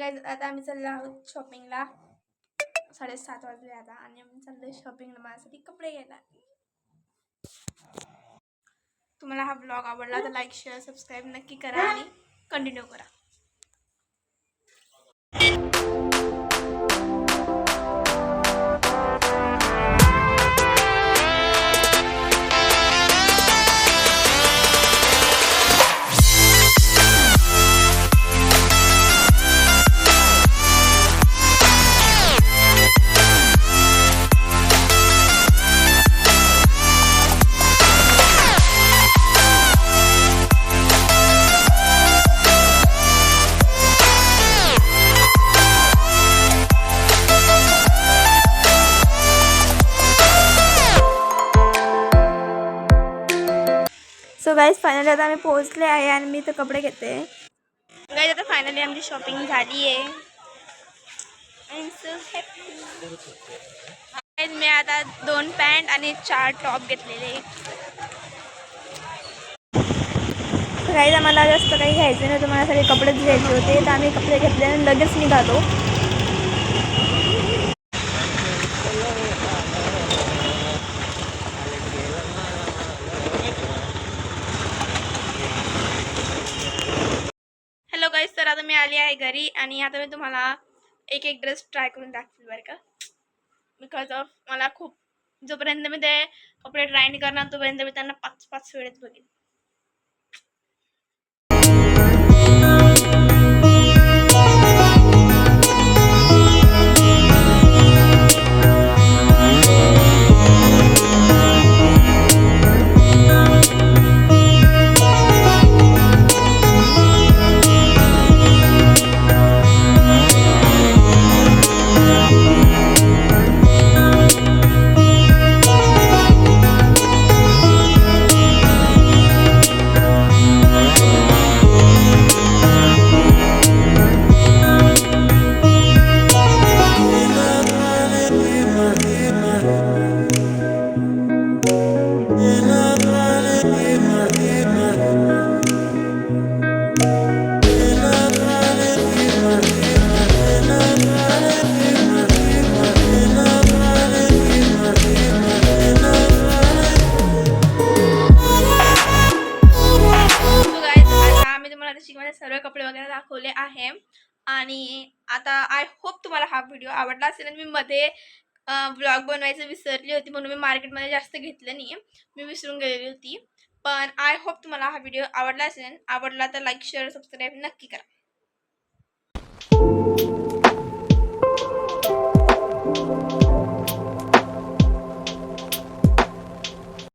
काय आता आम्ही चाललो आहोत शॉपिंगला. 7:30 वाजले आता आणि आम्ही चाललोय शॉपिंगला माझ्यासाठी कपडे घ्यायला. तुम्हाला हा ब्लॉग आवडला तर लाईक शेअर सबस्क्राईब नक्की करा आणि कंटिन्यू करा. सो गाईज फायनली आता आम्ही पोहोचले आहे आणि मी तर कपडे घेते. गाईज आता फायनली आमची शॉपिंग झाली आहे. I am so happy. मी आता 2 पॅन्ट आणि 4 टॉप घेतलेले. गाईज आम्हाला जास्त काही घ्यायचं नव्हतं, मला सगळे कपडेच घ्यायचे होते तर आम्ही कपडे घेतले आणि लगेच निघालो. हॅलो गाईज, तर आता मी आली आहे घरी आणि आता मी तुम्हाला एक ड्रेस ट्राय करून दाखवेल बरं का. बिकॉज ऑफ मला खूप जोपर्यंत मी ते कपडे ट्राय नाही करणार तोपर्यंत मी त्यांना 5 वेळेत बघेन. सर्व कपडे वगैरे दाखवले आहे आणि आता आय होप तुम्हाला हा व्हिडिओ आवडला असेल. आणि मी मध्ये व्लॉग बनवायचं विसरली होती म्हणून मी मार्केटमध्ये जास्त घेतलं नाही, मी विसरून गेलेली होती. पण आय होप तुम्हाला हा व्हिडिओ आवडला असेल. आवडला तर लाईक शेअर सबस्क्राईब नक्की करा.